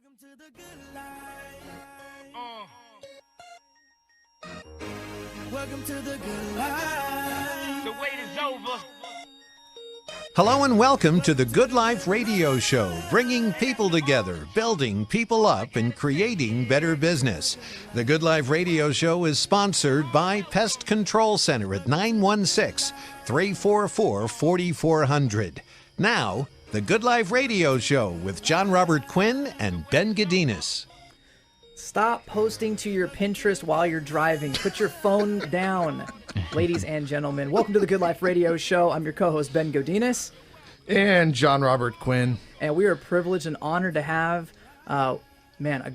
Welcome to the good life. Welcome to the good life. The wait is over. Hello and welcome to the Good Life Radio Show, bringing people together, building people up, and creating better business. The Good Life Radio Show is sponsored by Pest Control Center at 916-344-4400. Now, the Good Life Radio Show with Jon Robert Quinn and Ben Gadinas. Stop posting to your Pinterest while you're driving. Put your phone down. Ladies and gentlemen, welcome to the Good Life Radio Show. I'm your co-host, Ben Gadinas. And Jon Robert Quinn. And we are privileged and honored to have, a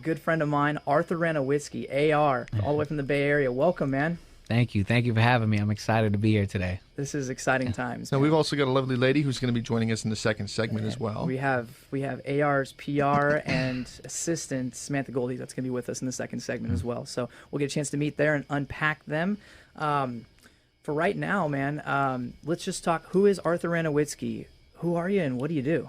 good friend of mine, Arthur Renowitzky, AR, all the way from the Bay Area. Welcome, man. Thank you. Thank you for having me. I'm excited to be here today. This is exciting times. Now, man. we've also got a lovely lady who's going to be joining us in the second segment as well. We have AR's PR and assistant, Samantha Goldie, that's going to be with us in the second segment as well. So we'll get a chance to meet there and unpack them. For right now, man, let's just talk. Who is Arthur Renowitzky? Who are you and what do you do?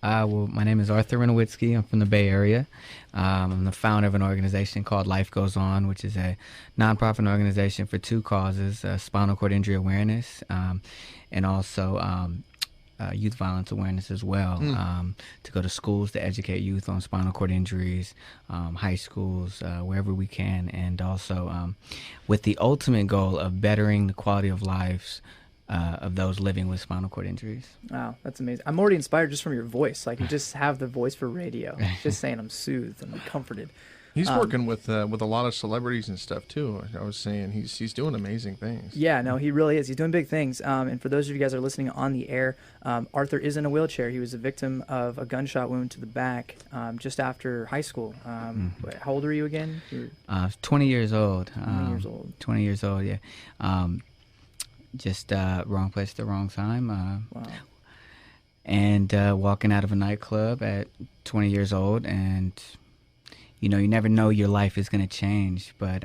Well, my name is Arthur Renowitzky. I'm from the Bay Area. I'm the founder of an organization called Life Goes On, which is a nonprofit organization for two causes, spinal cord injury awareness and also youth violence awareness as well, to go to schools to educate youth on spinal cord injuries, high schools, wherever we can, and also with the ultimate goal of bettering the quality of lives of those living with spinal cord injuries. Wow, that's amazing. I'm already inspired just from your voice. Like, you just have the voice for radio. Just saying I'm soothed and I'm comforted. He's working with a lot of celebrities and stuff, too. I was saying he's doing amazing things. Yeah, no, he really is. He's doing big things. And for those of you guys that are listening on the air, Arthur is in a wheelchair. He was a victim of a gunshot wound to the back just after high school. How old are you again? 20 years old. 20 years old. 20 years old, yeah. Just wrong place at the wrong time. Wow. And walking out of a nightclub at 20 years old, and you never know your life is going to change, but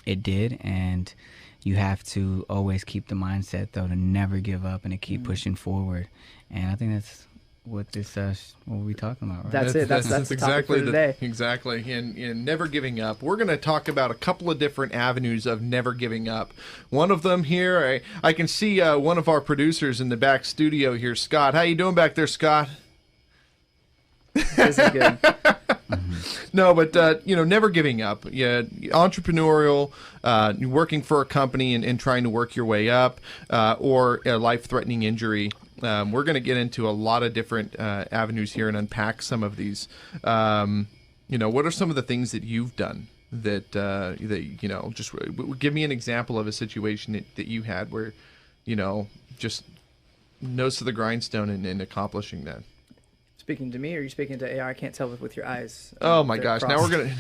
it did, and you have to always keep the mindset, though, to never give up and to keep pushing forward. And I think that's what this what we're talking about, right? That's it. That's the exactly topic for today. Exactly. And never giving up. We're going to talk about a couple of different avenues of never giving up. One of them here, I can see one of our producers in the back studio here, Scott. How you doing back there, Scott? This is good. No, but never giving up. Yeah, entrepreneurial, working for a company and trying to work your way up, or a life-threatening injury. We're going to get into a lot of different avenues here and unpack some of these. What are some of the things that you've done that just give me an example of a situation that you had where, just nose to the grindstone in accomplishing that. Speaking to me, or are you speaking to AR? I can't tell with your eyes. Oh my gosh! Now we're gonna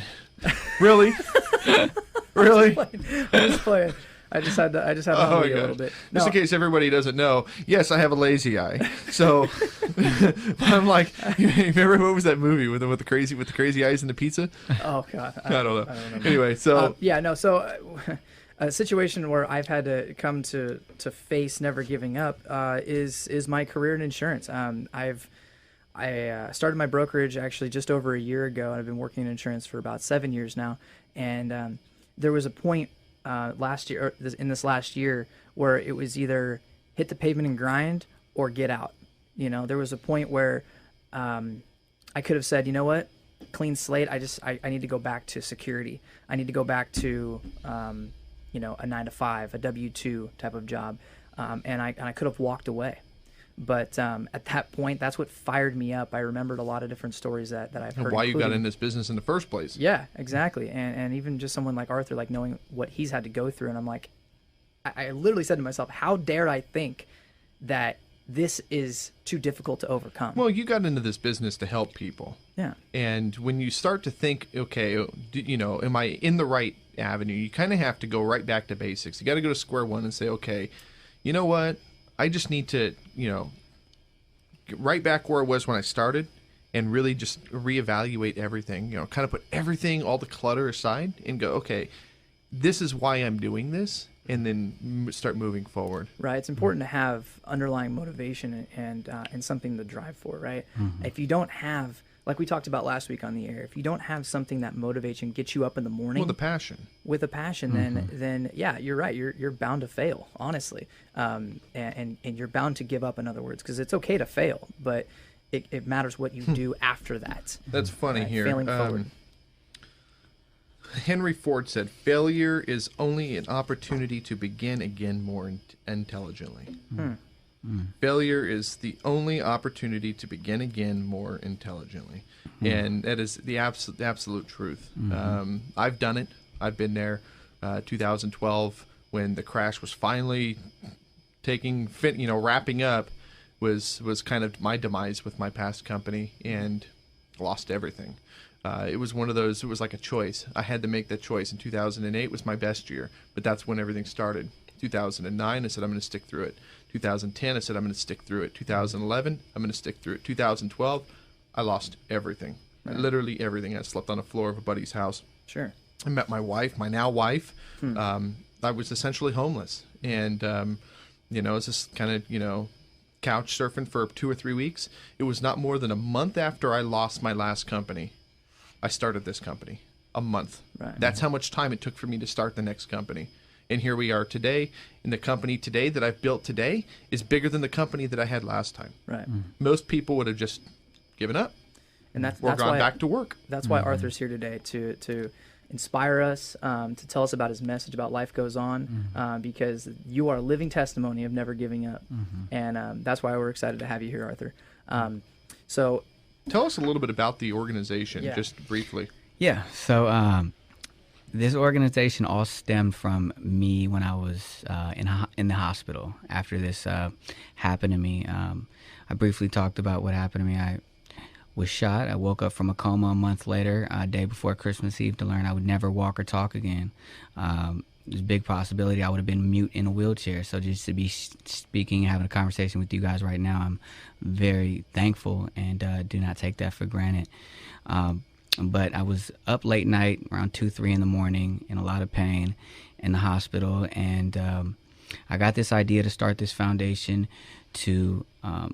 really. I'm just playing. I just had to a little bit. No. Just in case everybody doesn't know, yes, I have a lazy eye. So I'm like, you remember what was that movie with the crazy eyes and the pizza? Oh God, I don't know. Anyway, so a situation where I've had to come to face never giving up is my career in insurance. I started my brokerage actually just over a year ago, and I've been working in insurance for about 7 years now. And there was a point in this last year where it was either hit the pavement and grind or get out. There was a point where I could have said, you know what, clean slate. I need to go back to security. I need to go back to a 9-to-5, a W-2 type of job, and I could have walked away. But at that point, that's what fired me up. I remembered a lot of different stories that I've heard. Why you got in this business in the first place. Yeah, exactly. And even just someone like Arthur, like knowing what he's had to go through. And I'm like, I literally said to myself, how dare I think that this is too difficult to overcome? Well, you got into this business to help people. Yeah. And when you start to think, okay, am I in the right avenue? You kind of have to go right back to basics. You got to go to square one and say, okay, you know what? I just need to, get right back where I was when I started and really just reevaluate everything, kind of put everything, all the clutter aside and go, okay, this is why I'm doing this, and then start moving forward. Right. It's important to have underlying motivation and something to drive for, right? Mm-hmm. If you don't have, like we talked about last week on the air, if you don't have something that motivates you and gets you up in the morning Well, the passion. with a passion, then yeah, you're right. You're bound to fail, honestly, and you're bound to give up. In other words, because it's okay to fail, but it matters what you do after that. That's funny here. Failing forward. Henry Ford said, "Failure is only an opportunity to begin again more intelligently." Failure is the only opportunity to begin again more intelligently. And that is the absolute truth. I've done it. I've been there. 2012, when the crash was finally wrapping up, was kind of my demise with my past company, and lost everything. It was one of those, it was like a choice. I had to make that choice. In 2008 was my best year, but that's when everything started. 2009, I said, I'm going to stick through it. 2010, I said, I'm going to stick through it. 2011, I'm going to stick through it. 2012, I lost everything. Right. Literally everything. I slept on the floor of a buddy's house. Sure. I met my wife, my now wife. I was essentially homeless. And, it was just kind of, couch surfing for 2 or 3 weeks. It was not more than a month after I lost my last company, I started this company. A month. Right. That's how much time it took for me to start the next company. And here we are today. And the company today that I've built today is bigger than the company that I had last time. Right. Most people would have just given up. And that's Or gone why back to work. That's why Arthur's here today, to inspire us, to tell us about his message about life goes on, because you are a living testimony of never giving up. And that's why we're excited to have you here, Arthur. So Tell us a little bit about the organization, Yeah. just briefly. Yeah. So this organization all stemmed from me when I was in the hospital after this happened to me. I briefly talked about what happened to me. I was shot. I woke up from a coma a month later, a day before Christmas Eve, to learn I would never walk or talk again. There's a big possibility I would have been mute in a wheelchair. So just to be speaking, having a conversation with you guys right now, I'm very thankful and do not take that for granted. But I was up late night, around 2, 3 in the morning, in a lot of pain in the hospital. And I got this idea to start this foundation to,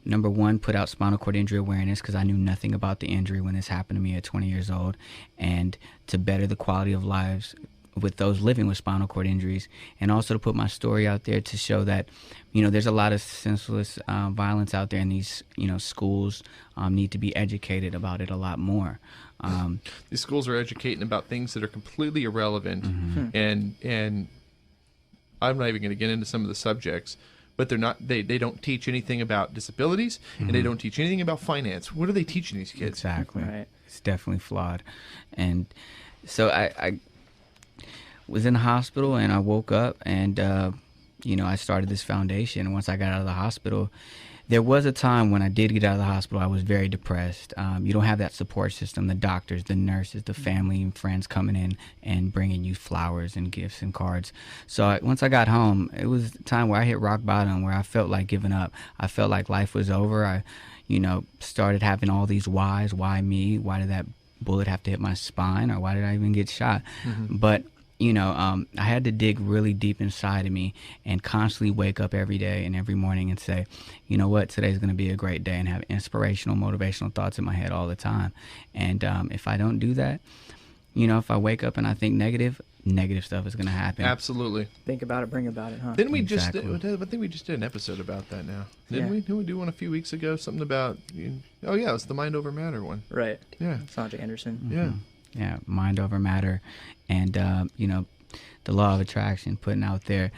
number one, put out spinal cord injury awareness, because I knew nothing about the injury when this happened to me at 20 years old, and to better the quality of lives with those living with spinal cord injuries, and also to put my story out there to show that, there's a lot of senseless violence out there, and these, schools need to be educated about it a lot more. These schools are educating about things that are completely irrelevant, and I'm not even going to get into some of the subjects, but they're not. They don't teach anything about disabilities, and they don't teach anything about finance. What are they teaching these kids? Exactly. Right. It's definitely flawed. And so I was in the hospital, and I woke up, and I started this foundation. Once I got out of the hospital, there was a time when I did get out of the hospital, I was very depressed. You don't have that support system, the doctors, the nurses, the family and friends coming in and bringing you flowers and gifts and cards. So once I got home, it was a time where I hit rock bottom, where I felt like giving up. I felt like life was over. I, started having all these whys. Why me? Why did that bullet have to hit my spine? Or why did I even get shot? But I had to dig really deep inside of me and constantly wake up every day and every morning and say, you know what, today's going to be a great day, and have inspirational, motivational thoughts in my head all the time. And if I don't do that, if I wake up and I think negative stuff is going to happen. Absolutely. think about it, bring about it, huh? Didn't we Exactly. I think we just did an episode about that now. Didn't Yeah. we? Didn't we do one a few weeks ago? Something about, oh yeah, it's the mind over matter one. Right. Yeah. Sanjay Anderson. Yeah. Yeah, mind over matter, and the law of attraction, putting out there,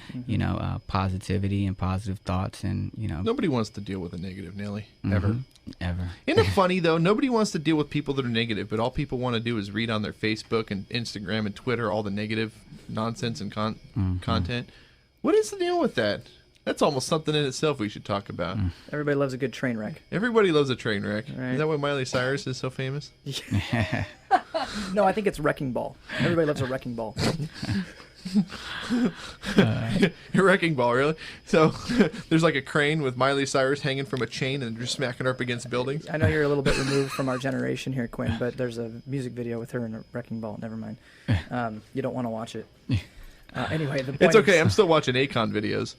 positivity and positive thoughts, and Nobody wants to deal with a negative, Nelly. Ever. ever. Isn't it funny, though? Nobody wants to deal with people that are negative, but all people want to do is read on their Facebook and Instagram and Twitter all the negative nonsense and content. What is the deal with that? That's almost something in itself we should talk about. Everybody loves a good train wreck. Everybody loves a train wreck. Right. Is that why Miley Cyrus is so famous? No, I think it's wrecking ball. Everybody loves a wrecking ball. Wrecking ball, really? So there's like a crane with Miley Cyrus hanging from a chain and just smacking her up against buildings. I know you're a little bit removed from our generation here, Quinn, but there's a music video with her in a wrecking ball. Never mind. You don't want to watch it. Anyway, the point It's okay. is- I'm still watching Akon videos.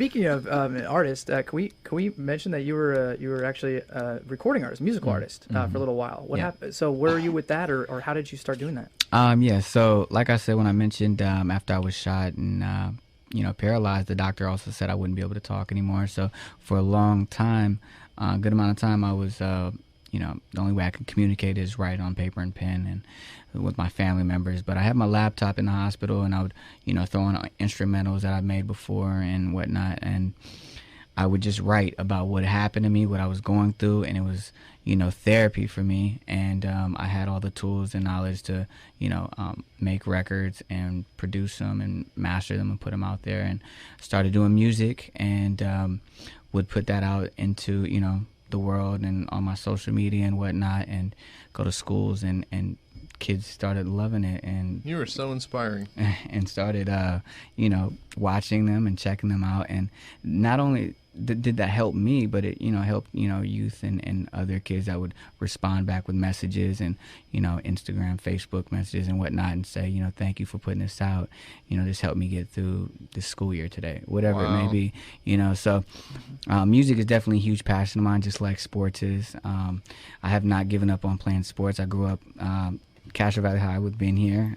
speaking of an artist, can we mention that you were actually a recording artist, musical artist for a little while? What happened? So where are you with that, or how did you start doing that? Yeah. So like I said when I mentioned after I was shot and paralyzed, the doctor also said I wouldn't be able to talk anymore. So for a long time, a good amount of time, I was the only way I could communicate is write on paper and pen and with my family members. But I had my laptop in the hospital, and I would, throw in instrumentals that I made before and whatnot, and I would just write about what happened to me, what I was going through, and it was, therapy for me. And I had all the tools and knowledge to, make records and produce them and master them and put them out there, and started doing music and would put that out into, the world and on my social media and whatnot, and go to schools, and kids started loving it, and You were so inspiring. and started watching them and checking them out. And not only did that help me, but it helped youth and other kids that would respond back with messages and Instagram, Facebook messages and whatnot, and say thank you for putting this out, this helped me get through the school year today, whatever it may be. So music is definitely a huge passion of mine, just like sports is. I have not given up on playing sports. I grew up Castro Valley High with Ben here,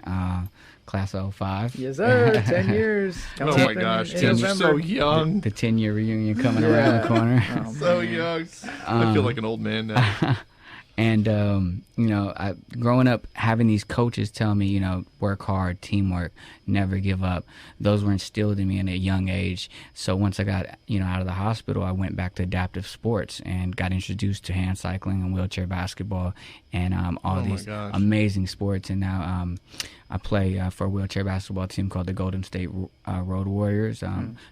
class of 05. Yes, sir. 10 years. Oh Comes my up in gosh, November. you're so young. The 10-year reunion coming around the corner. Oh, So man. young. I feel like an old man now. And, I growing up having these coaches tell me, work hard, teamwork, never give up. Those were instilled in me in a young age. So once I got, out of the hospital, I went back to adaptive sports and got introduced to hand cycling and wheelchair basketball and all these amazing sports. And now I play for a wheelchair basketball team called the Golden State Road Warriors.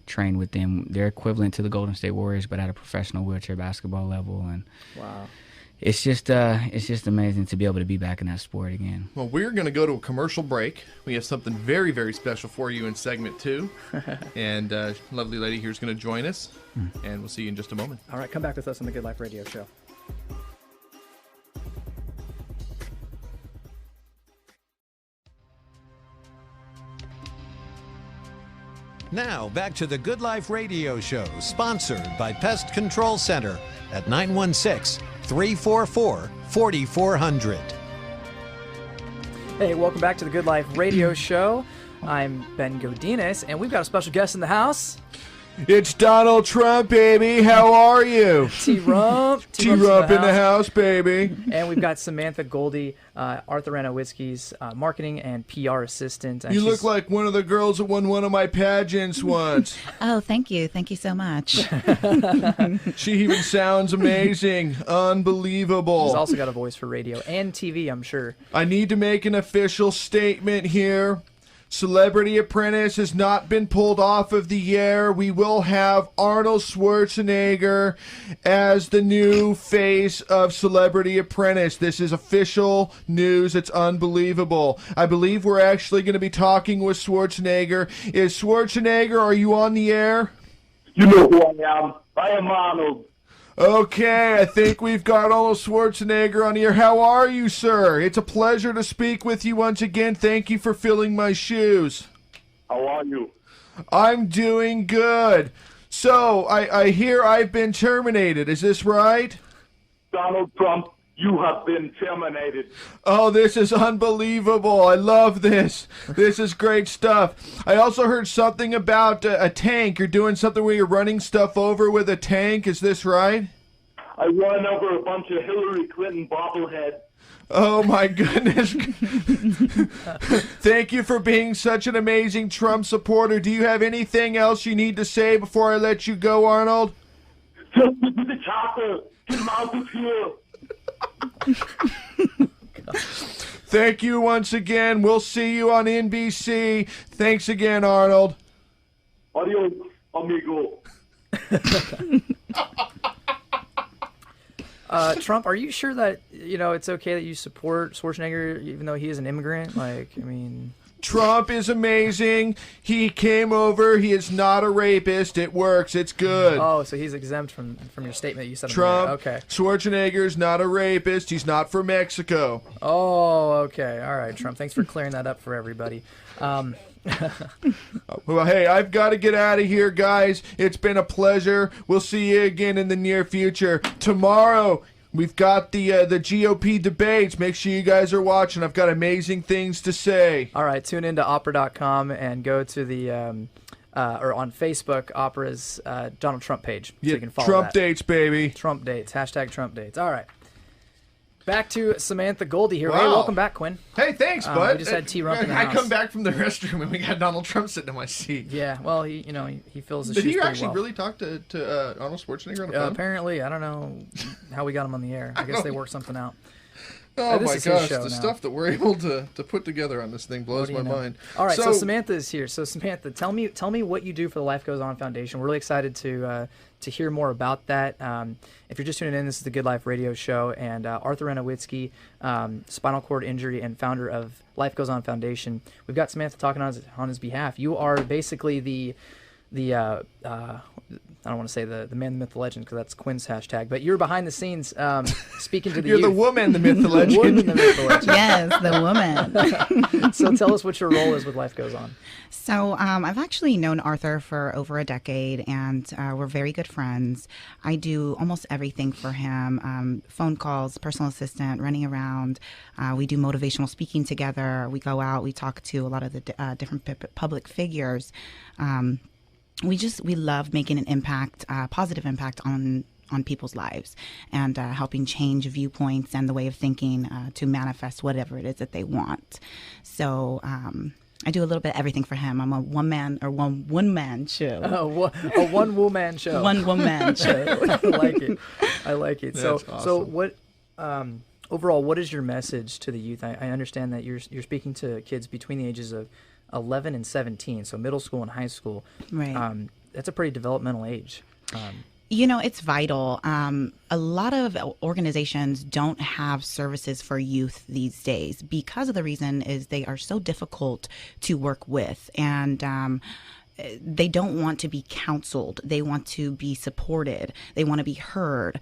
Train with them. They're equivalent to the Golden State Warriors, but at a professional wheelchair basketball level. And Wow. it's just amazing to be able to be back in that sport again. Well, we're going to go to a commercial break. We have something very, very special for you in segment 2. And lovely lady here is going to join us. And we'll see you in just a moment. All right, come back with us on the Good Life Radio Show. Now, back to the Good Life Radio Show, sponsored by Pest Control Center at 916-344-4400. Hey, welcome back to the Good Life Radio Show. I'm Ben Godinez, and we've got a special guest in the house. It's Donald Trump, baby. How are you? T-Rump. T-Rump in the house, baby. And we've got Samantha Goldie, Arthur Renowitzky's marketing and PR assistant. And You she's- look like one of the girls that won one of my pageants once. Oh, thank you. Thank you so much. She even sounds amazing. Unbelievable. She's also got a voice for radio and TV, I'm sure. I need to make an official statement here. Celebrity Apprentice has not been pulled off of the air. We will have Arnold Schwarzenegger as the new face of Celebrity Apprentice. This is official news. It's unbelievable. I believe we're actually going to be talking with Schwarzenegger. Is Schwarzenegger, are you on the air? You know who I am. I am Arnold. Okay, I think we've got Arnold Schwarzenegger on here. How are you, sir? It's a pleasure to speak with you once again. Thank you for filling my shoes. How are you? I'm doing good. So, I hear I've been terminated. Is this right? Donald Trump, you have been terminated. Oh, this is unbelievable. I love this. This is great stuff. I also heard something about a tank. You're doing something where you're running stuff over with a tank. Is this right? I run over a bunch of Hillary Clinton bobbleheads. Oh, my goodness. Thank you for being such an amazing Trump supporter. Do you have anything else you need to say before I let you go, Arnold? Just give me the chopper. Get him out of here. Thank you once again. We'll see you on NBC. Thanks again, Arnold. Adios, amigo. Trump, are you sure that it's okay that you support Schwarzenegger even though he is an immigrant? Like, I mean, Trump is amazing. He came over. He is not a rapist. It works. It's good. oh, so he's exempt from your statement you said. Trump, Okay. Schwarzenegger's not a rapist. He's not from Mexico. Oh, okay. All right, Trump. Thanks for clearing that up for everybody. Well, hey, I've got to get out of here, guys. It's been a pleasure. We'll see you again in the near future. Tomorrow, we've got the GOP debates. Make sure you guys are watching. I've got amazing things to say. All right, tune into opera.com and go to the or on Facebook, Opera's Donald Trump page. So you can follow Trump that. dates, baby. Trump dates. Hashtag Trump dates. All right. Back to Samantha Goldie here. Wow. Hey, welcome back, Quinn. Hey, thanks, bud. We just had T-Rump in the I house. come back from the restroom and we got Donald Trump sitting in my seat. Yeah, well, he fills the Did shoes he pretty actually well. really talk to Arnold Schwarzenegger on the phone? Apparently, I don't know how we got him on the air. I guess they worked something out. Oh this my is his gosh, show the now. stuff that we're able to put together on this thing blows What do my you know? mind. All right, so Samantha is here. So Samantha, tell me what you do for the Life Goes On Foundation. We're really excited to hear more about that. If you're just tuning in, this is the Good Life Radio Show, and Arthur Renowitzky, spinal cord injury and founder of Life Goes On Foundation. We've got Samantha talking on his behalf. You are basically the I don't want to say the man, the myth, the legend, because that's Quinn's hashtag, but you're behind the scenes speaking to the You're youth. the woman, the myth, the The woman, legend. the myth, the legend. Yes, the woman. So tell us what your role is with Life Goes On. So I've actually known Arthur for over a decade, and we're very good friends. I do almost everything for him, phone calls, personal assistant, running around. We do motivational speaking together. We go out, we talk to a lot of the different public figures. We love making an impact, positive impact on people's lives, and helping change viewpoints and the way of thinking to manifest whatever it is that they want. So I do a little bit of everything for him. I'm a one man show. A one-woman show. One woman show. I like it. That's So awesome. what overall, what is your message to the youth? I understand that you're speaking to kids between the ages of 11 and 17, so middle school and high school. Right. That's a pretty developmental age. It's vital. A lot of organizations don't have services for youth these days because of the reason is they are so difficult to work with, and they don't want to be counseled. They want to be supported. They want to be heard.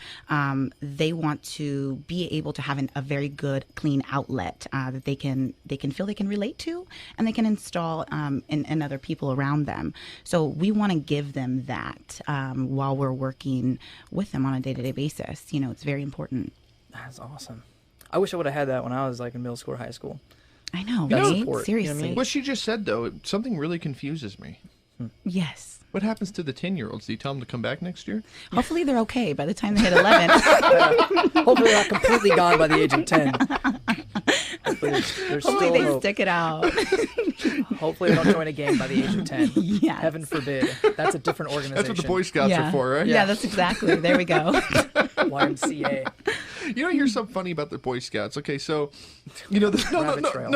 They want to be able to have a very good, clean outlet that they can feel they can relate to, and they can install in other people around them. So we want to give them that while we're working with them on a day-to-day basis. It's very important. That's awesome. I wish I would have had that when I was like in middle school or high school. I know, That right? support, you know what I Seriously. mean? What she just said, though, something really confuses me. Yes. What happens to the 10-year-olds? Do you tell them to come back next year? Hopefully they're okay by the time they hit 11. Hopefully they're not completely gone by the age of 10. Hopefully there's Hopefully still they hope. stick it out. Hopefully they don't join a gang by the age of 10. Yes. Heaven forbid. That's a different organization. That's what the Boy Scouts are for, right? Yeah, that's exactly. There we go. YMCA. Here's something funny about the Boy Scouts. Okay, so, Rabbit trail.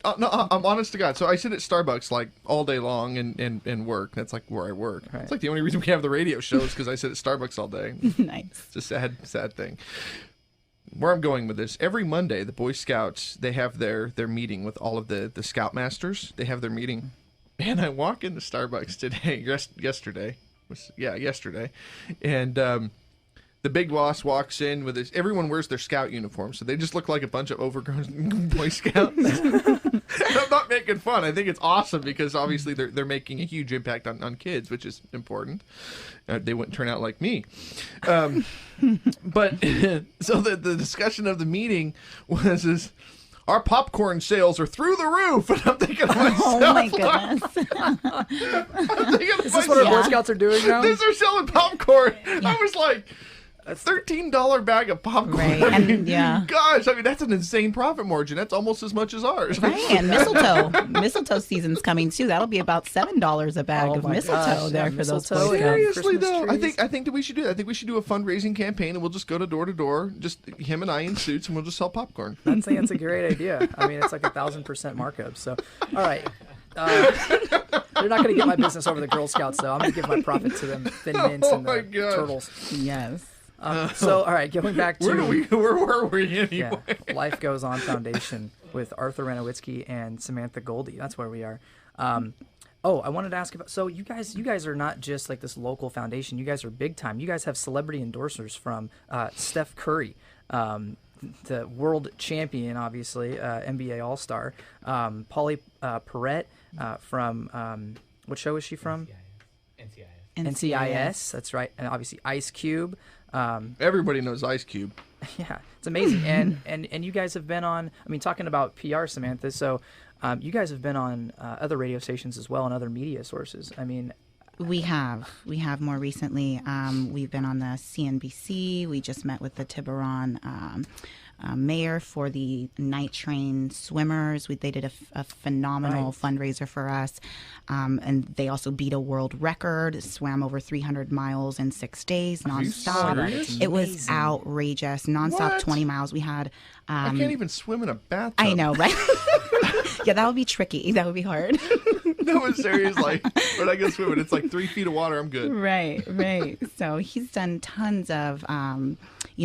I'm honest to God. So I sit at Starbucks like all day long and work. That's like where I work. Right. It's like the only reason we have the radio show is because I sit at Starbucks all day. Nice. It's a sad thing. Where I'm going with this, every Monday, the Boy Scouts, they have their meeting with all of the Scoutmasters. They have their meeting. And I walk into Starbucks today, yesterday, and the big boss walks in with his, everyone wears their Scout uniform, so they just look like a bunch of overgrown Boy Scouts. And I'm not making fun. I think it's awesome because obviously they're making a huge impact on kids, which is important. They wouldn't turn out like me. But so the discussion of the meeting was our popcorn sales are through the roof, and I'm thinking to myself, Oh my goodness. Is this what our Boy Yeah. Scouts are doing now? These are selling popcorn. I was like, a $13 bag of popcorn. Right, I mean, and yeah. Gosh, I mean, that's an insane profit margin. That's almost as much as ours. Right, and mistletoe season's coming too. That'll be about $7 a bag Oh of my mistletoe gosh, there yeah, for those mistletoe Boy and Scouts. Seriously Christmas though, trees. I think that we should do that. I think we should do a fundraising campaign, and we'll just go to door, just him and I in suits, and we'll just sell popcorn. I think that's a great idea. I mean, it's like 1,000% markup. So, all right. You're not going to get my business over the Girl Scouts, though. I'm going to give my profit to them Thin Mints Oh and my the gosh. Turtles. Yes. So, all right, going back to Where were we anyway? yeah, Life Goes On Foundation with Arthur Renowitzky and Samantha Goldie. That's where we are. I wanted to ask about. So you guys are not just like this local foundation. You guys are big time. You guys have celebrity endorsers from Steph Curry. the world champion, obviously, NBA All-Star, Polly Perrette from, what show is she from? NCIS, that's right. And obviously Ice Cube. Everybody knows Ice Cube. Yeah, it's amazing. And you guys have been on, I mean, talking about PR, Samantha, so you guys have been on other radio stations as well and other media sources. I mean, we have more recently. We've been on the CNBC. We just met with the Tiburon mayor for the night train swimmers. They did a phenomenal fundraiser for us, and they also beat a world record. Swam over 300 miles in 6 days nonstop. It was outrageous. Nonstop. What? 20 miles. We had. I can't even swim in a bathtub. I know, right? Yeah, that would be tricky. That would be hard. No, it's serious. Like when I go swimming, it's like 3 feet of water. I'm good. Right. So he's done tons of,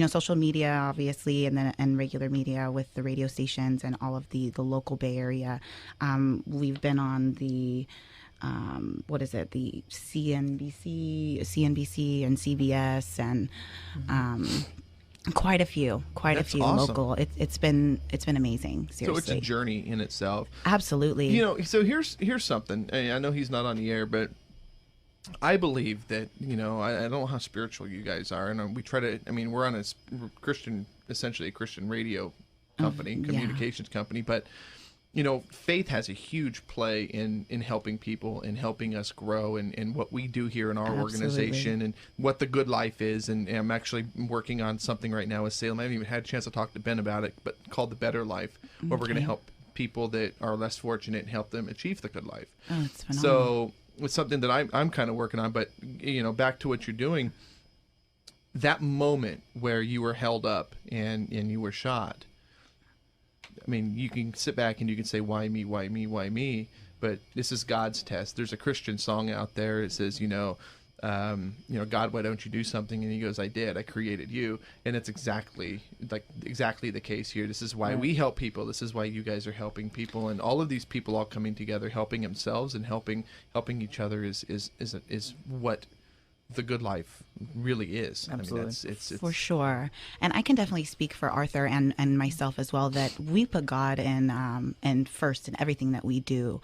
social media, obviously, and regular media with the radio stations and all of the local Bay Area. We've been on the, the CNBC and CBS and quite a few Awesome. local. It's been amazing. Seriously. So it's a journey in itself. Absolutely. So here's something. I know he's not on the air, but I believe that, I don't know how spiritual you guys are, and we try to, we're on a Christian, essentially a Christian radio company, communications company, but, faith has a huge play in helping people and helping us grow and what we do here in our organization and what the good life is. And I'm actually working on something right now with Salem. I haven't even had a chance to talk to Ben about it, but called The Better Life, where we're going to help people that are less fortunate and help them achieve the good life. Oh, it's phenomenal. So it's something that I'm kind of working on, but back to what you're doing, that moment where you were held up and you were shot, you can sit back and you can say, why me, why me, why me? But this is God's test. There's a Christian song out there. It says, God, why don't you do something? And he goes, I did. I created you. And it's exactly the case here. This is why we help people. This is why you guys are helping people. And all of these people all coming together, helping themselves and helping each other is what the good life really is. Absolutely. It's for sure. And I can definitely speak for Arthur and myself as well, that we put God in first in everything that we do.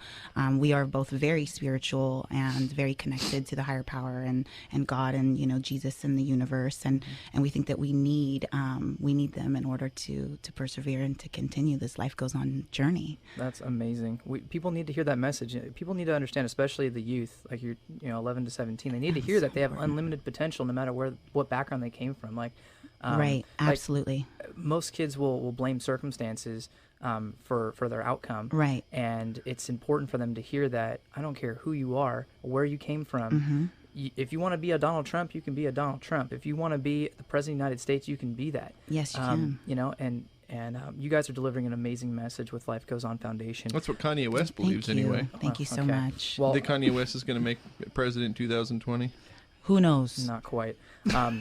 We are both very spiritual and very connected to the higher power and God and, Jesus and the universe. And we think that we need them in order to persevere and to continue this life goes on journey. That's amazing. People need to hear that message. People need to understand, especially the youth, like 11 to 17. They need to hear that they have unlimited potential no matter what background they came from. Right, absolutely. Most kids will blame circumstances for their outcome. Right. And it's important for them to hear that I don't care who you are, where you came from. If you want to be a Donald Trump, you can be a Donald Trump. If you want to be the President of the United States, you can be that. Yes, you can. And you guys are delivering an amazing message with Life Goes On Foundation. That's what Kanye West believes anyway. Thank you so much. Well, think Kanye West is going to make president in 2020? Who knows? Not quite. Well,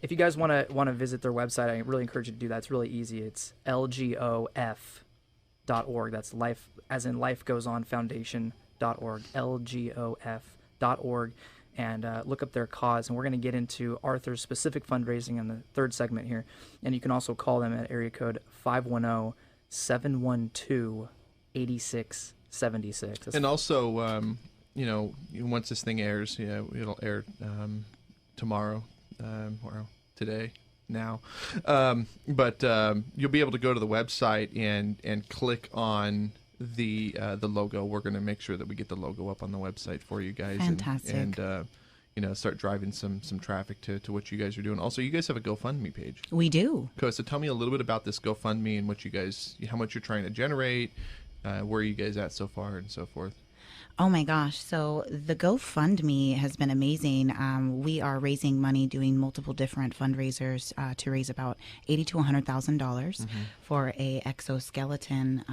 if you guys want to visit their website, I really encourage you to do that. It's really easy. It's lgof.org. That's life, as in Life Goes On Foundation.org. lgof.org. And look up their cause. And we're going to get into Arthur's specific fundraising in the third segment here. And you can also call them at area code 510-712-8676. And also, once this thing airs, it'll air tomorrow or today now. But you'll be able to go to the website and click on the logo. We're going to make sure that we get the logo up on the website for you guys. Fantastic. And start driving some traffic to what you guys are doing. Also, you guys have a GoFundMe page. We do. So tell me a little bit about this GoFundMe and how much you're trying to generate, where are you guys at so far, and so forth. Oh my gosh. So the GoFundMe has been amazing. We are raising money, doing multiple different fundraisers to raise about $80,000 to $100,000 for a exoskeleton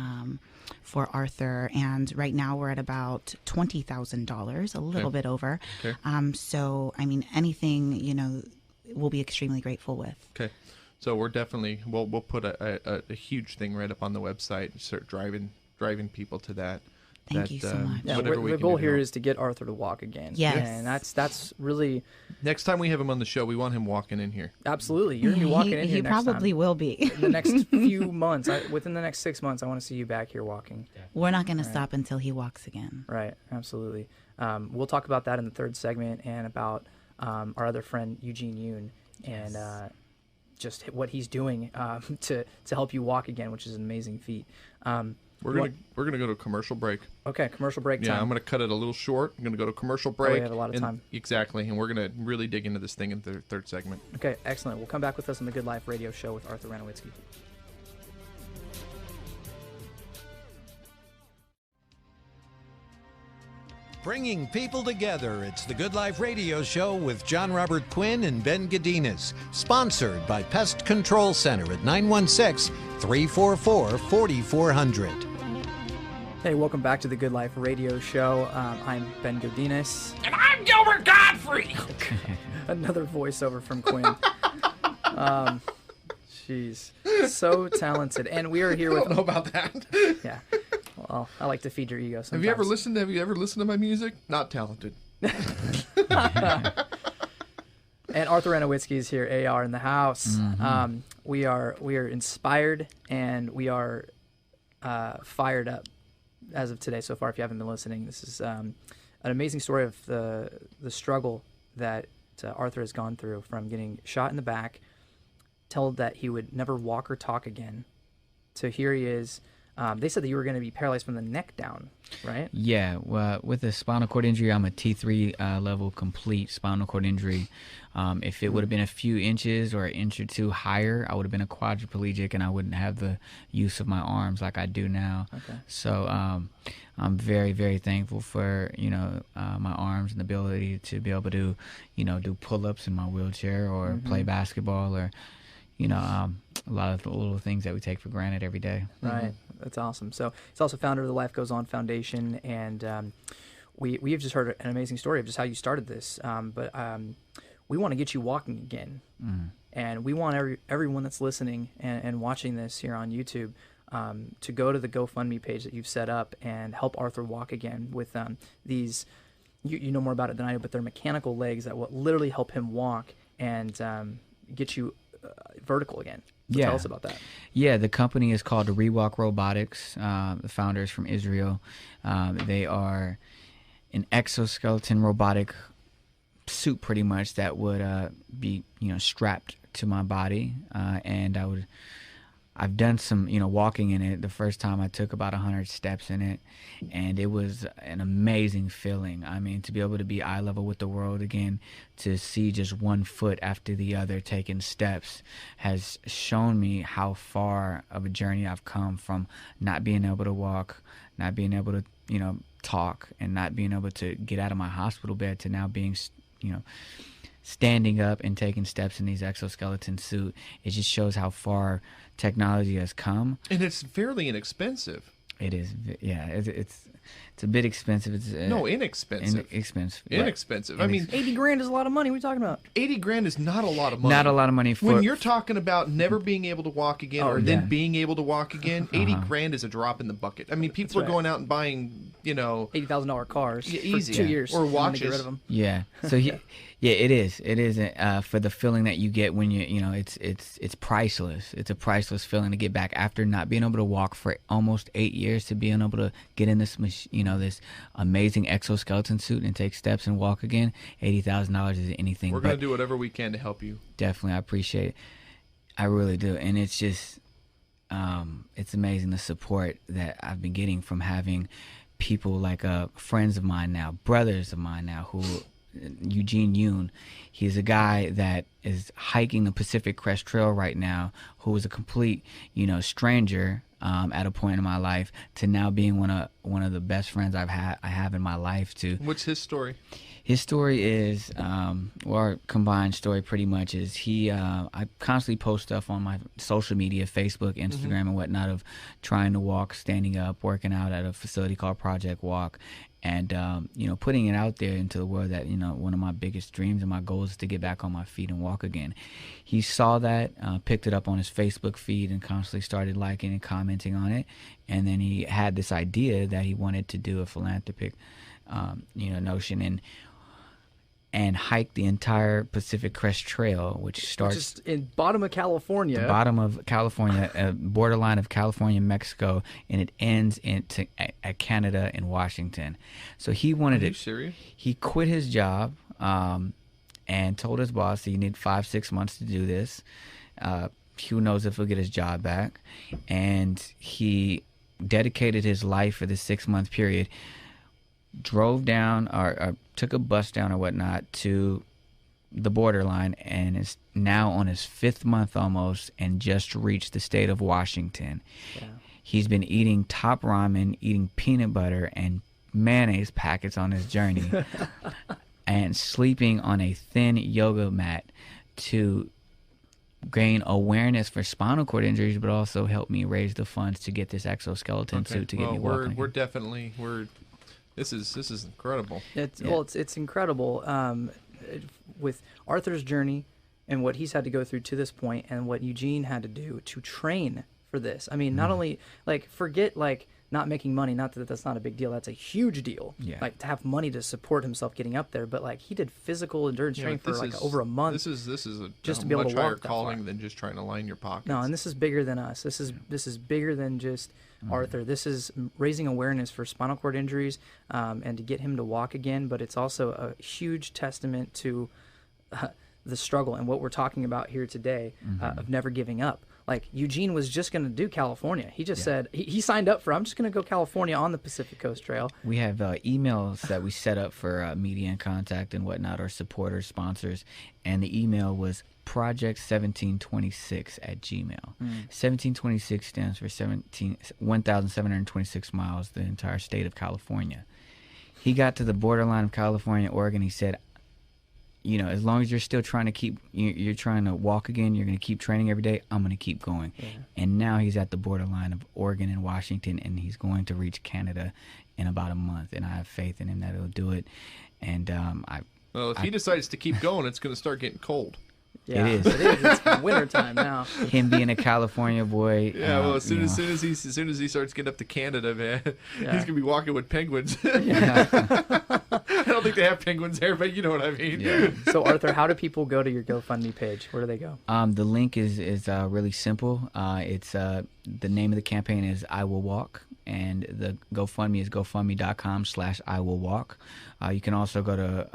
for Arthur. And right now we're at about $20,000, a little bit over. Okay. So, anything, we'll be extremely grateful with. Okay. So we're definitely, we'll put a huge thing right up on the website and start driving people to that. Thank you so much. Yeah, whatever we the can goal do to here help. is to get Arthur to walk again. Yes. And that's really, Next time we have him on the show, we want him walking in here. absolutely. You're going to be walking in here He next probably time. will be. In the next few months, within the next 6 months, I want to see you back here walking. We're not going to stop until he walks again. Right, absolutely. We'll talk about that in the third segment and about our other friend, Eugene Yoon, and just what he's doing to help you walk again, which is an amazing feat. We're gonna go to a commercial break. Okay, commercial break Yeah, time. I'm gonna cut it a little short. I'm gonna go to a commercial break. we have a lot of and- time. Exactly, and we're gonna really dig into this thing in the third segment. Okay, excellent. We'll come back with us on the Good Life Radio Show with Arthur Renowitzky. Bringing people together, it's the Good Life Radio Show with Jon Robert Quinn and Ben Gadinas, sponsored by Pest Control Center at 916-344-4400. Hey, welcome back to the Good Life Radio Show. I'm Ben Godinas. And I'm Gilbert Godfrey. Another voiceover from Quinn. Jeez, so talented. And we are here I with... don't know about that. Yeah. Well, I like to feed your ego sometimes. Have you ever listened to my music? Not talented. And Arthur Renowitzky is here, AR in the house. We are inspired and we are fired up as of today so far. If you haven't been listening, this is an amazing story of the struggle that Arthur has gone through, from getting shot in the back, told that he would never walk or talk again, to here he is. They said that you were going to be paralyzed from the neck down, right? Yeah, well, with a spinal cord injury, I'm a T3 level complete spinal cord injury. If it would have been a few inches or an inch or two higher, I would have been a quadriplegic and I wouldn't have the use of my arms like I do now. Okay. So I'm very, very thankful for, my arms and the ability to be able to, do pull-ups in my wheelchair or play basketball or, a lot of the little things that we take for granted every day. Right. That's awesome. So he's also founder of the Life Goes On Foundation, and we have just heard an amazing story of just how you started this. But we want to get you walking again, and we want everyone that's listening and watching this here on YouTube to go to the GoFundMe page that you've set up and help Arthur walk again with these. You know more about it than I do, but they're mechanical legs that will literally help him walk and get you vertical again. So tell us about that. Yeah, the company is called Rewalk Robotics. The founder is from Israel. They are an exoskeleton robotic suit, pretty much, that would be strapped to my body, and I've done some walking in it. The first time I took about 100 steps in it, and it was an amazing feeling. I mean, to be able to be eye level with the world again, to see just one foot after the other taking steps, has shown me how far of a journey I've come from not being able to walk, not being able to talk, and not being able to get out of my hospital bed, to now being standing up and taking steps in these exoskeleton suit. It just shows how far technology has come. And it's fairly inexpensive. It is, yeah. It's a bit expensive. It's No, inexpensive. Inexpensive. Inexpensive. I mean, 80 grand is a lot of money. What are you talking about? 80 grand is not a lot of money. Not a lot of money for when you're talking about never being able to walk again, or yeah. then being able to walk again. 80 grand is a drop in the bucket. I mean, people are right. going out and buying, $80,000 cars easy. for 2 years, or and then they watches. get rid of them. Yeah. So yeah, it is. It is for the feeling that you get when it's priceless. It's a priceless feeling to get back after not being able to walk for almost 8 years, to being able to get in this this amazing exoskeleton suit and take steps and walk again. $80,000 is anything. We're going to do whatever we can to help you. Definitely, I appreciate it. I really do, and it's just it's amazing the support that I've been getting from having people like friends of mine now, brothers of mine now, who Eugene Yoon, he's a guy that is hiking the Pacific Crest Trail right now, who was a complete stranger at a point in my life, to now being one of the best friends I have in my life. What's his story? His story is, our combined story pretty much is I constantly post stuff on my social media, Facebook, Instagram, and whatnot, of trying to walk, standing up, working out at a facility called Project Walk, and, putting it out there into the world that, one of my biggest dreams and my goals is to get back on my feet and walk again. He saw that, picked it up on his Facebook feed and constantly started liking and commenting on it. And then he had this idea that he wanted to do a philanthropic, notion and hike the entire Pacific Crest Trail, which starts just in bottom of California. The bottom of California, borderline of California, Mexico, and it ends at Canada and Washington. So he wanted Are you serious? He quit his job and told his boss he needed 5-6 months to do this. Who knows if he'll get his job back? And he dedicated his life for this 6-month period. Drove down or took a bus down or whatnot to the borderline and is now on his 5th month almost and just reached the state of Washington. Yeah. He's been eating top ramen, eating peanut butter and mayonnaise packets on his journey and sleeping on a thin yoga mat to gain awareness for spinal cord injuries, but also help me raise the funds to get this exoskeleton suit to get me walking. This is incredible. It's incredible. With Arthur's journey and what he's had to go through to this point, and what Eugene had to do to train for this. I mean, not only forget not making money. Not that that's not a big deal. That's a huge deal. Yeah. To have money to support himself getting up there, but he did physical endurance training for over a month. This is a just to be able much to walk higher that calling far. than just trying to line your pockets. No, and this is bigger than us. This is bigger than just Arthur. This is raising awareness for spinal cord injuries and to get him to walk again. But it's also a huge testament to the struggle and what we're talking about here today of never giving up. Eugene was just going to do California. He just said he signed up for, I'm just going to go California on the Pacific Coast Trail. We have emails that we set up for media and contact and whatnot, our supporters, sponsors, and the email was project1726@gmail. 1726 stands for 1,726 miles, the entire state of California. He got to the borderline of California, Oregon. He said, as long as you're still trying to you're trying to walk again, you're going to keep training every day, I'm going to keep going. Yeah. And now he's at the borderline of Oregon and Washington, and he's going to reach Canada in about a month. And I have faith in him that he'll do it. And if he decides to keep going, it's going to start getting cold. Yeah, it is. It's winter time now. Him being a California boy. Yeah, as soon as he starts getting up to Canada, man, he's gonna be walking with penguins. I don't think they have penguins there, but you know what I mean. Yeah. So Arthur, how do people go to your GoFundMe page? Where do they go? The link is really simple. It's the name of the campaign is I Will Walk, and the GoFundMe is gofundme.com/IWillWalk. You can also go to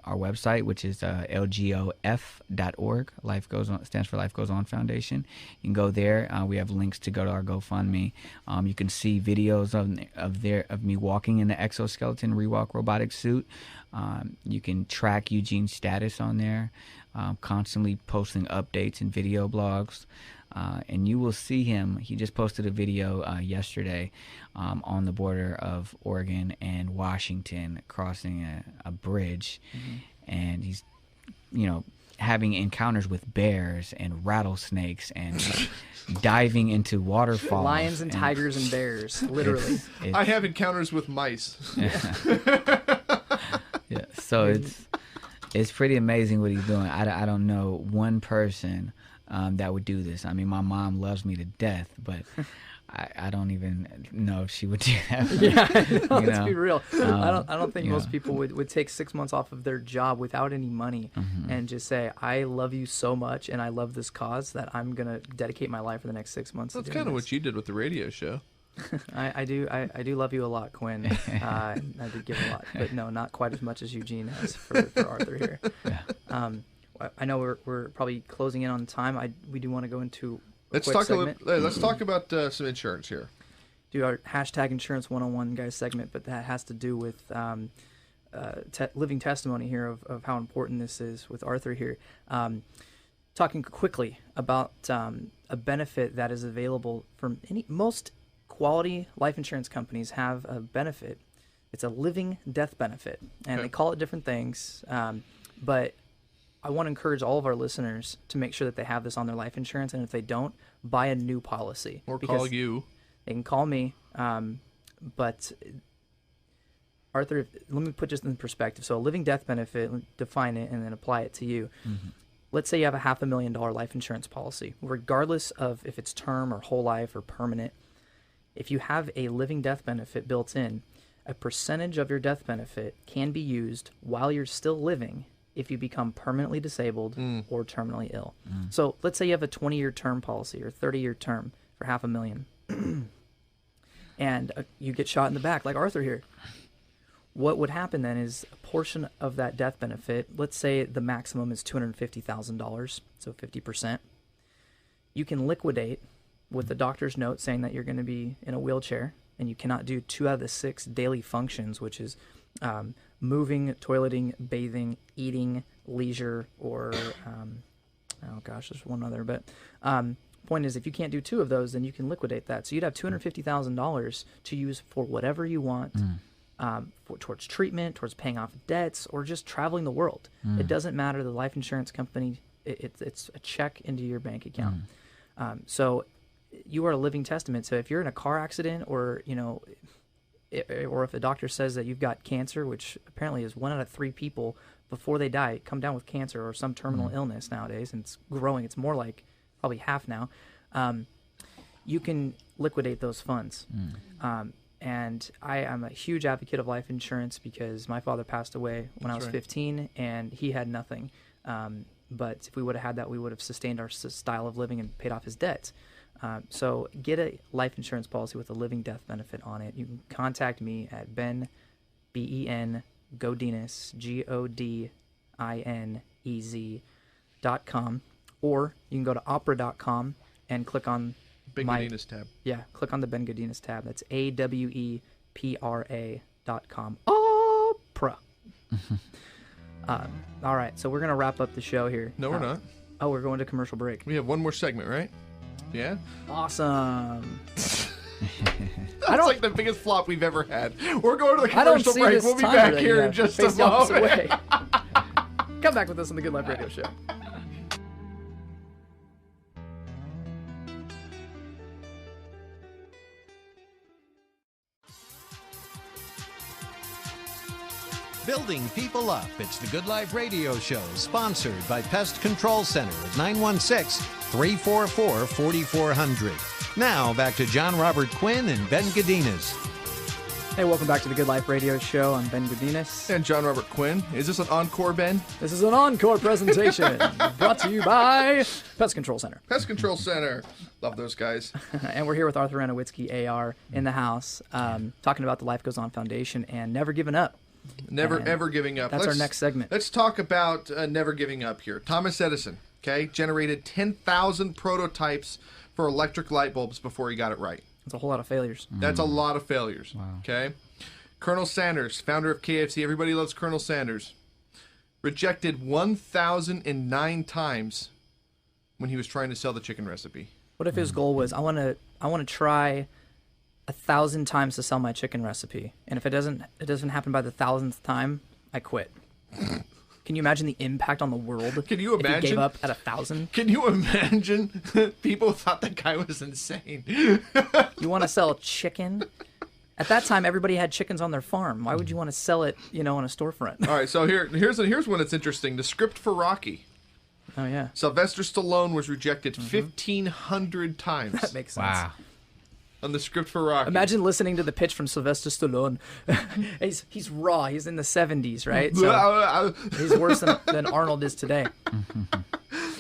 our website, which is lgof.org. Life Goes On stands for Life Goes On Foundation. You can go there. We have links to go to our GoFundMe. You can see videos of me walking in the exoskeleton Rewalk robotic suit. You can track Eugene's status on there. Constantly posting updates and video blogs. And you will see him. He just posted a video yesterday on the border of Oregon and Washington, crossing a bridge, and he's, having encounters with bears and rattlesnakes and diving into waterfalls. Lions and tigers and bears, literally. I have encounters with mice. Yeah, so it's pretty amazing what he's doing. I don't know one person that would do this. I mean, my mom loves me to death, but I don't even know if she would do that. Let's be real. I don't think most people would take 6 months off of their job without any money and just say, I love you so much and I love this cause that I'm gonna dedicate my life for the next 6 months. That's kind of what you did with the radio show. I do love you a lot, Quinn. I did give a lot, but no, not quite as much as Eugene has for Arthur here. Yeah. I know we're probably closing in on time. We do want to go into let's talk about some insurance here. Do our hashtag insurance 101 guys segment, but that has to do with living testimony here of how important this is with Arthur here. Talking quickly about a benefit that is available from most quality life insurance companies have a benefit It's a living death benefit, and Okay. they call it different things. But I want to encourage all of our listeners to make sure that they have this on their life insurance, and if they don't, buy a new policy. Or because call you. They can call me. But Arthur, let me put this in perspective. So a living death benefit, define it, and then apply it to you. Let's say you have a $500,000 life insurance policy, regardless of if it's term or whole life or permanent. If you have a living death benefit built in, a percentage of your death benefit can be used while you're still living if you become permanently disabled or terminally ill. So let's say you have a 20-year term policy or 30-year term for $500,000, and you get shot in the back like Arthur here. What would happen then is a portion of that death benefit, let's say the maximum is $250,000, so 50%, you can liquidate with the doctor's note saying that you're going to be in a wheelchair and you cannot do 2 out of the 6 daily functions, which is moving, toileting, bathing, eating, leisure, or, oh gosh, there's one other, but point is if you can't do 2 of those, then you can liquidate that. So you'd have $250,000 to use for whatever you want. Towards treatment, towards paying off debts, or just traveling the world. It doesn't matter. The life insurance company, it's a check into your bank account. So you are a living testament. So if you're in a car accident, or or if the doctor says that you've got cancer, which apparently is 1 out of 3 people before they die come down with cancer or some terminal illness nowadays, and it's growing. It's more like probably half now. You can liquidate those funds. And I am a huge advocate of life insurance because my father passed away when I was 15, and he had nothing. But if we would have had that, we would have sustained our style of living and paid off his debts. So get a life insurance policy with a living death benefit on it. You can contact me at Ben, B-E-N, Godinez, GODINEZ.com, or you can go to opera.com and click on Big my Godinez tab. Yeah, click on the Ben Godinez tab. That's AWEPRA.com. Opera. All right, so we're going to wrap up the show here. No, we're not. Oh, we're going to commercial break. We have one more segment, right? Yeah? Awesome. That's like the biggest flop we've ever had. We're going to the I don't commercial see break. this We'll be timer back that you here in have just a faced the opposite moment. way. Come back with us on the Good Life Radio Show. Building people up. It's the Good Life Radio Show, sponsored by Pest Control Center at 916-344-4400. Now, back to Jon Robert Quinn and Ben Godinez. Hey, welcome back to the Good Life Radio Show. I'm Ben Godinez. And Jon Robert Quinn. Is this an encore, Ben? This is an encore presentation brought to you by Pest Control Center. Pest Control Center. Love those guys. And we're here with Arthur Renowitzky, AR, in the house, talking about the Life Goes On Foundation and never giving up. Never, And ever giving up. That's our next segment. Let's talk about never giving up here. Thomas Edison, okay, generated 10,000 prototypes for electric light bulbs before he got it right. It's a whole lot of failures. That's a lot of failures, okay? Colonel Sanders, founder of KFC, everybody loves Colonel Sanders, rejected 1,009 times when he was trying to sell the chicken recipe. What if his goal was, I want to try 1,000 times to sell my chicken recipe, and if it doesn't happen by the 1,000th time, I quit. Can you imagine the impact on the world? Can you if he imagine? gave up at 1,000? Can you imagine? People thought that guy was insane. You want to sell chicken? At that time, everybody had chickens on their farm. Why would you want to sell it, on a storefront? All right, so here's one that's interesting. The script for Rocky. Oh yeah, Sylvester Stallone was rejected 1,500 times. that makes sense. Wow. On the script for Rocky. Imagine listening to the pitch from Sylvester Stallone. he's raw. He's in the 70s, right? So he's worse than Arnold is today.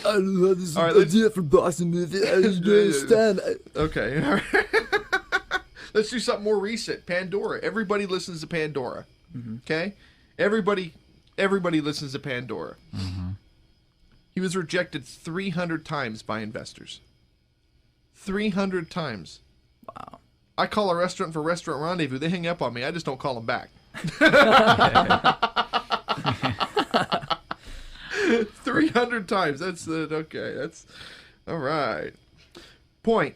I love this All right, let's- idea for Boston movie. I don't understand. Okay. All right. Let's do something more recent. Pandora. Everybody listens to Pandora. Okay? Everybody listens to Pandora. He was rejected 300 times by investors. 300 times. Wow. I call a restaurant for Restaurant Rendezvous. They hang up on me. I just don't call them back. 300 times. That's okay. That's all right. Point.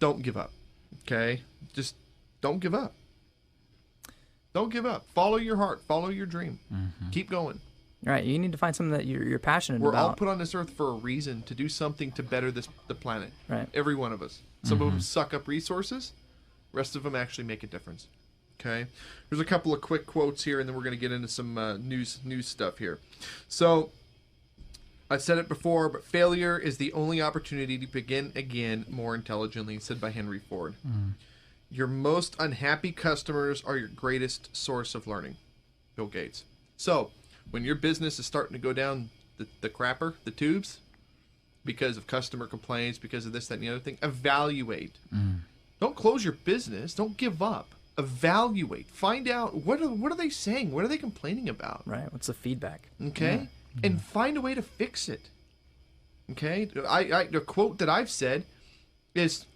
Don't give up. Okay? Just don't give up. Don't give up. Follow your heart. Follow your dream. Keep going. Right. You need to find something that you're passionate We're about. all put on this earth for a reason, to do something to better the planet. Right. Every one of us. Some of them suck up resources. Rest of them actually make a difference. Okay. There's a couple of quick quotes here, and then we're going to get into some news stuff here. So, I've said it before, but failure is the only opportunity to begin again more intelligently, said by Henry Ford. Your most unhappy customers are your greatest source of learning. Bill Gates. So, when your business is starting to go down the crapper, the tubes, because of customer complaints, because of this, that, and the other thing, evaluate. Don't close your business. Don't give up. Evaluate. Find out, what are they saying? What are they complaining about? Right. What's the feedback? Okay? And find a way to fix it. Okay? The quote that I've said is,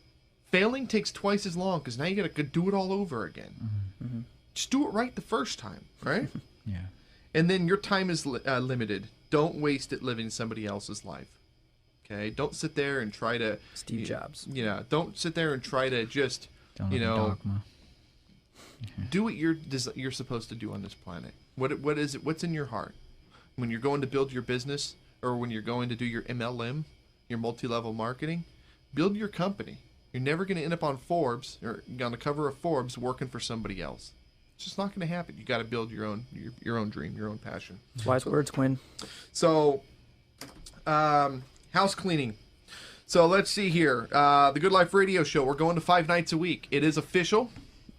failing takes twice as long because now you got to do it all over again. Just do it right the first time, right? Yeah. And then your time is limited. Don't waste it living somebody else's life. Okay? Don't sit there and try to... Steve Jobs. Yeah. Don't sit there and try to just, Don't have a dogma. do what you're supposed to do on this planet. What is it? What's in your heart? When you're going to build your business, or when you're going to do your MLM, your multi-level marketing, build your company. You're never going to end up on Forbes or on the cover of Forbes working for somebody else. It's just not going to happen. You got to build your own dream, your own passion. Wise words, Quinn. So, house cleaning. So let's see here. The Good Life Radio Show. We're going to 5 nights a week. It is official.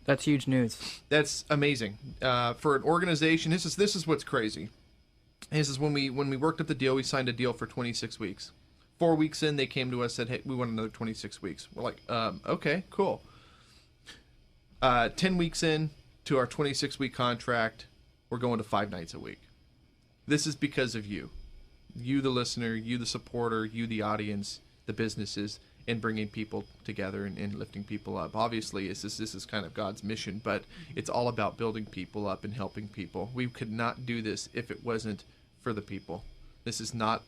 That's huge news. That's amazing. For an organization, this is what's crazy. This is when we worked up the deal. We signed a deal for 26 weeks. 4 weeks in, they came to us and said, "Hey, we want another 26 weeks." We're like, okay, cool. 10 weeks in to our 26-week contract, we're going to 5 nights a week. This is because of you, the listener, you, the supporter, you, the audience, the businesses, and bringing people together and lifting people up. Obviously, this is kind of God's mission, but it's all about building people up and helping people. We could not do this if it wasn't for the people. This is not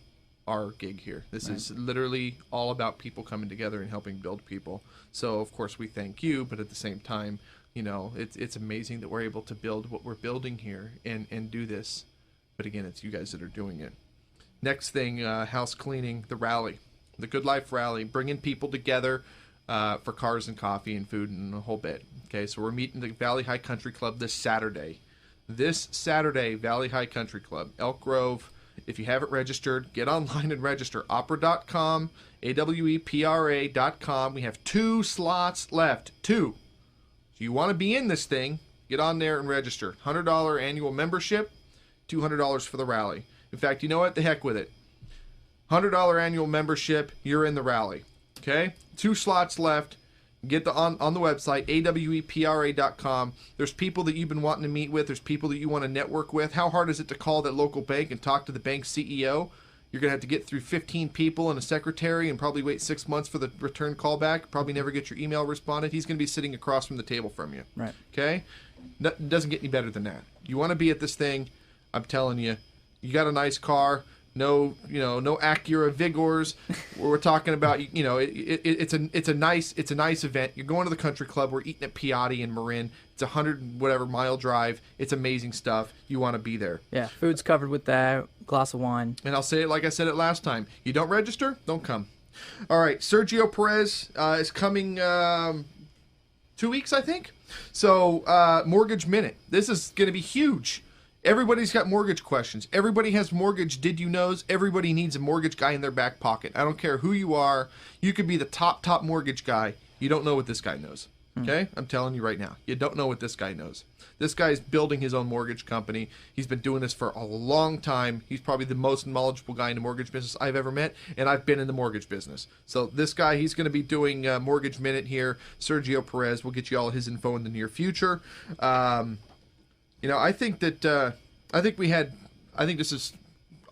our gig here. This is literally all about people coming together and helping build people. So, of course, we thank you, but at the same time, it's amazing that we're able to build what we're building here and do this. But again, it's you guys that are doing it. Next thing, house cleaning, the rally. The Good Life Rally, bringing people together for cars and coffee and food and a whole bit. Okay, so we're meeting the Valley High Country Club this Saturday. Valley High Country Club, Elk Grove. If you haven't registered, get online and register. Opera.com, AWEPRA.com. We have 2 slots left. 2. So you want to be in this thing, get on there and register. $100 annual membership, $200 for the rally. In fact, you know what? The heck with it. $100 annual membership, you're in the rally. Okay? 2 slots left. Get on the website, AWEPRA.com. There's people that you've been wanting to meet with. There's people that you want to network with. How hard is it to call that local bank and talk to the bank CEO? You're going to have to get through 15 people and a secretary and probably wait 6 months for the return callback. Probably never get your email responded. He's going to be sitting across from the table from you. Right. Okay? Doesn't get any better than that. You want to be at this thing, I'm telling you. You got a nice car. No Acura Vigors. We're talking about, it's a nice event. You're going to the country club. We're eating at Piatti in Marin. It's 100-mile drive. It's amazing stuff. You want to be there. Yeah, food's covered with that, glass of wine. And I'll say it like I said it last time. You don't register, don't come. All right, Sergio Perez is coming 2 weeks, I think. So, Mortgage Minute. This is going to be huge. Everybody's got mortgage questions. Everybody has mortgage did-you-knows. Everybody needs a mortgage guy in their back pocket. I don't care who you are. You could be the top mortgage guy. You don't know what this guy knows. Okay? I'm telling you right now. You don't know what this guy knows. This guy's building his own mortgage company. He's been doing this for a long time. He's probably the most knowledgeable guy in the mortgage business I've ever met, and I've been in the mortgage business. So this guy, he's going to be doing Mortgage Minute here. Sergio Perez. We'll get you all his info in the near future. I think that I think this is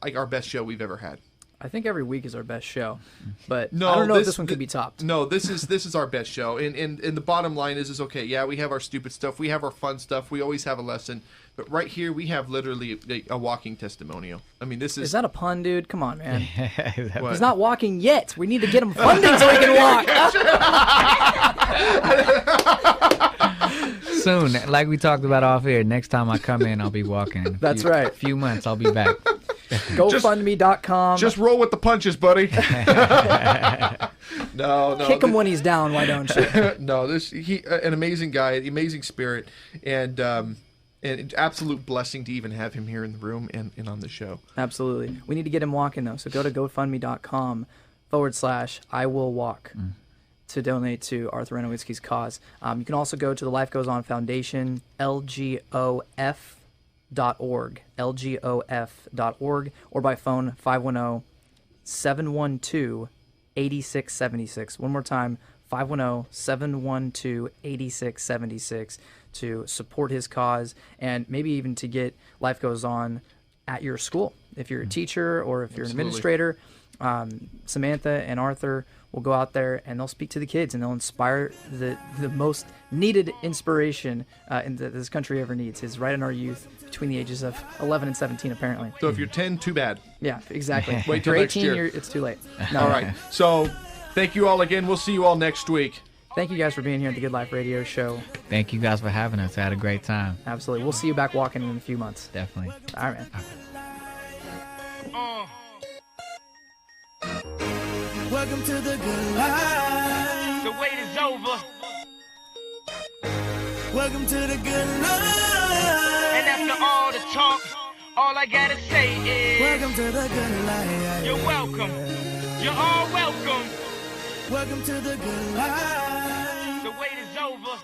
like our best show we've ever had. I think every week is our best show, but No, I don't know if this one could be topped. No, this is our best show, and the bottom line is okay. Yeah, we have our stupid stuff, we have our fun stuff, we always have a lesson, but right here we have literally a walking testimonial. I mean, this is. Is that a pun, dude? Come on, man. What? He's not walking yet. We need to get him funding so he can walk. soon. Like we talked about off air, next time I come in, I'll be walking. That's right. A few months, I'll be back. GoFundMe.com. Just roll with the punches, buddy. No. Kick him when he's down. Why don't you? No, an amazing guy, amazing spirit, and an absolute blessing to even have him here in the room and on the show. Absolutely. We need to get him walking, though. So go to GoFundMe.com/IWillWalk to donate to Arthur Renowitzky's cause. You can also go to the Life Goes On Foundation, LGOF.org, LGOF.org, or by phone 510-712-8676. One more time, 510-712-8676 to support his cause and maybe even to get Life Goes On at your school. If you're a teacher or if you're an administrator, Samantha and Arthur will go out there and they'll speak to the kids and they'll inspire the most needed inspiration that this country ever needs is right in our youth between the ages of 11 and 17 apparently. So if you're 10, too bad. Yeah, exactly. Wait till If you're next 18, year. it's too late. All right. So thank you all again. We'll see you all next week. Thank you guys for being here at the Good Life Radio Show. Thank you guys for having us. I had a great time. Absolutely. We'll see you back walking in a few months. Definitely. All right, man. Welcome to the good life. The wait is over. Welcome to the good life. And after all the talk, all I gotta say is Welcome to the good life. you're welcome. You're all welcome. Welcome to the good life. The wait is over.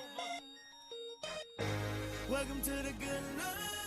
Welcome to the good life.